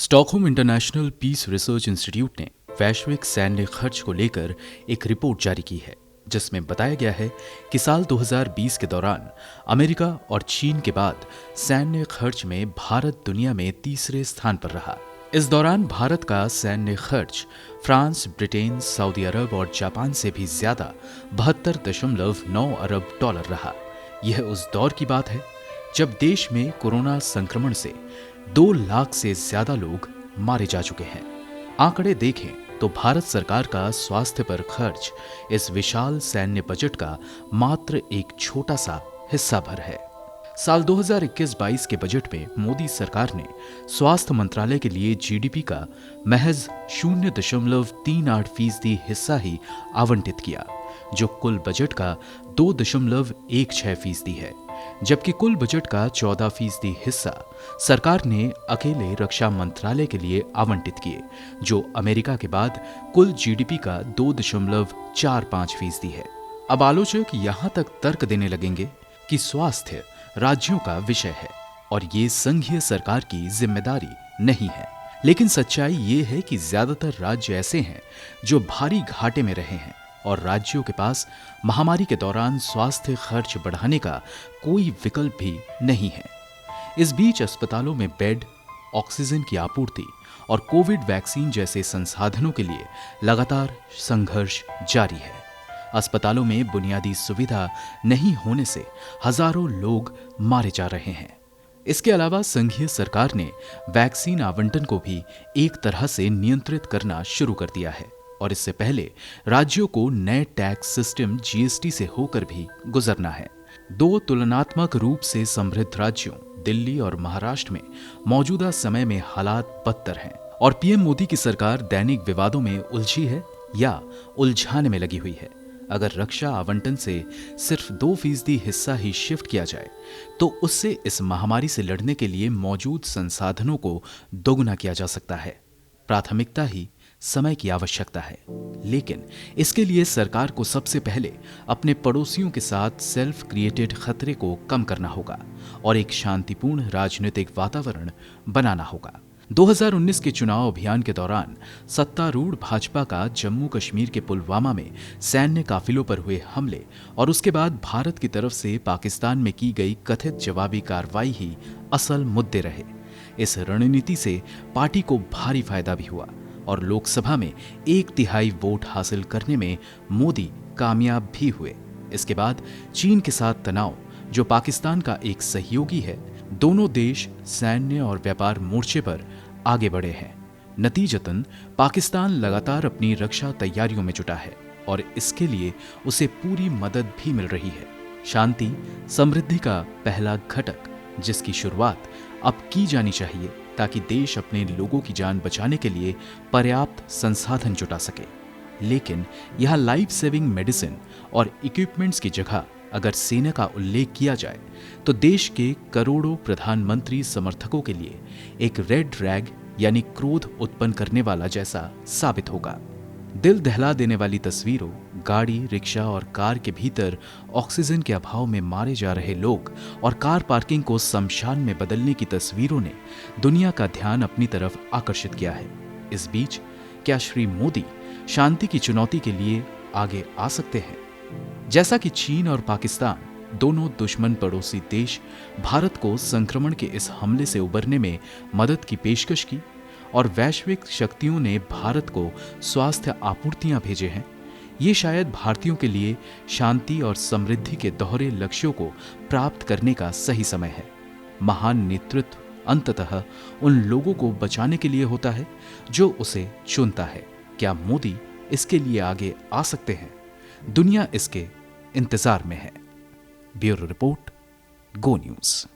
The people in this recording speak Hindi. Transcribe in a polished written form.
Stockholm International Peace Research Institute ने वैश्विक सैन्य खर्च को लेकर एक रिपोर्ट जारी की है, जिसमें बताया गया है कि साल 2020 के दौरान अमेरिका और चीन के बाद सैन्य खर्च में भारत दुनिया में तीसरे स्थान पर रहा। इस दौरान भारत का सैन्य खर्च फ्रांस, ब्रिटेन, सऊदी अरब और जापान से भी ज्यादा 72.9 अरब डॉलर रहा। यह उस दौर की बात है जब देश में कोरोना संक्रमण से 2 लाख से ज्यादा लोग मारे जा चुके हैं। आंकड़े देखें तो भारत सरकार का स्वास्थ्य पर खर्च इस विशाल सैन्य बजट का मात्र एक छोटा सा हिस्सा भर है। साल 2021-22 के बजट में मोदी सरकार ने स्वास्थ्य मंत्रालय के लिए जीडीपी का महज 0.38% हिस्सा ही आवंटित किया, जो कुल बजट का 2.16% है, जबकि कुल बजट का 14% हिस्सा सरकार ने अकेले रक्षा मंत्रालय के लिए आवंटित किए, जो अमेरिका के बाद कुल जीडीपी का 2.45% है। अब आलोचक यहां तक तर्क देने लगेंगे कि स्वास्थ्य राज्यों का विषय है और ये संघीय सरकार की जिम्मेदारी नहीं है। लेकिन सच्चाई ये है कि ज्यादातर राज्य ऐसे हैं जो भारी घाटे में रहे हैं और राज्यों के पास महामारी के दौरान स्वास्थ्य खर्च बढ़ाने का कोई विकल्प भी नहीं है। इस बीच अस्पतालों में बेड, ऑक्सीजन की आपूर्ति और कोविड वैक्सीन जैसे संसाधनों के लिए लगातार संघर्ष जारी है। अस्पतालों में बुनियादी सुविधा नहीं होने से हजारों लोग मारे जा रहे हैं। इसके अलावा संघीय सरकार ने वैक्सीन आवंटन को भी एक तरह से नियंत्रित करना शुरू कर दिया है और इससे पहले राज्यों को नए टैक्स सिस्टम जीएसटी से होकर भी गुजरना है। 2 तुलनात्मक रूप से समृद्ध राज्यों दिल्ली और महाराष्ट्र में मौजूदा समय में हालात बदतर हैं और पीएम मोदी की सरकार दैनिक विवादों में उलझी है या उलझाने में लगी हुई है। अगर रक्षा आवंटन से सिर्फ 2% हिस्सा ही शिफ्ट किया जाए तो उससे इस महामारी से लड़ने के लिए मौजूद संसाधनों को दोगुना किया जा सकता है। प्राथमिकता ही समय की आवश्यकता है, लेकिन इसके लिए सरकार को सबसे पहले अपने पड़ोसियों के साथ सेल्फ क्रिएटेड खतरे को कम करना होगा और एक शांतिपूर्ण राजनीतिक वातावरण बनाना होगा। 2019 के चुनाव अभियान के दौरान सत्तारूढ़ भाजपा का जम्मू कश्मीर के पुलवामा में सैन्य काफिलों पर हुए हमले और उसके बाद भारत की तरफ से पाकिस्तान में की गई कथित जवाबी कार्रवाई ही असल मुद्दे रहे। इस रणनीति से पार्टी को भारी फायदा भी हुआ और लोकसभा में 1/3 वोट हासिल करने में मोदी कामयाब भी हुए। इसके बाद चीन के साथ तनाव, जो पाकिस्तान का एक सहयोगी है, दोनों देश सैन्य और व्यापार मोर्चे पर आगे बढ़े हैं। नतीजतन पाकिस्तान लगातार अपनी रक्षा तैयारियों में जुटा है और इसके लिए उसे पूरी मदद भी मिल रही है। शांति समृद्धि का पहला घटक, जिसकी शुरुआत अब की जानी चाहिए ताकि देश अपने लोगों की जान बचाने के लिए पर्याप्त संसाधन जुटा सके। लेकिन यहाँ लाइफ सेविंग मेडिसिन और इक्विपमेंट्स की जगह अगर सेना का उल्लेख किया जाए तो देश के करोड़ों प्रधानमंत्री समर्थकों के लिए एक रेड रैग यानी क्रोध उत्पन्न करने वाला जैसा साबित होगा। दिल दहला देने वाली तस्वीरों, गाड़ी, रिक्शा और कार के भीतर ऑक्सीजन के अभाव में मारे जा रहे लोग और कार पार्किंग को शमशान में बदलने की तस्वीरों ने दुनिया का ध्यान अपनी तरफ आकर्षित किया है। इस बीच क्या श्री मोदी शांति की चुनौती के लिए आगे आ सकते हैं? जैसा कि चीन और पाकिस्तान, दोनों दुश्मन पड़ोसी देश, भारत को संक्रमण के इस हमले से उबरने में मदद की पेशकश की और वैश्विक शक्तियों ने भारत को स्वास्थ्य आपूर्तियां भेजे हैं, ये शायद भारतीयों के लिए शांति और समृद्धि के दोहरे लक्ष्यों को प्राप्त करने का सही समय है। महान नेतृत्व अंततः उन लोगों को बचाने के लिए होता है जो उसे चुनता है। क्या मोदी इसके लिए आगे आ सकते हैं? दुनिया इसके इंतजार में है। ब्यूरो रिपोर्ट, गो न्यूज।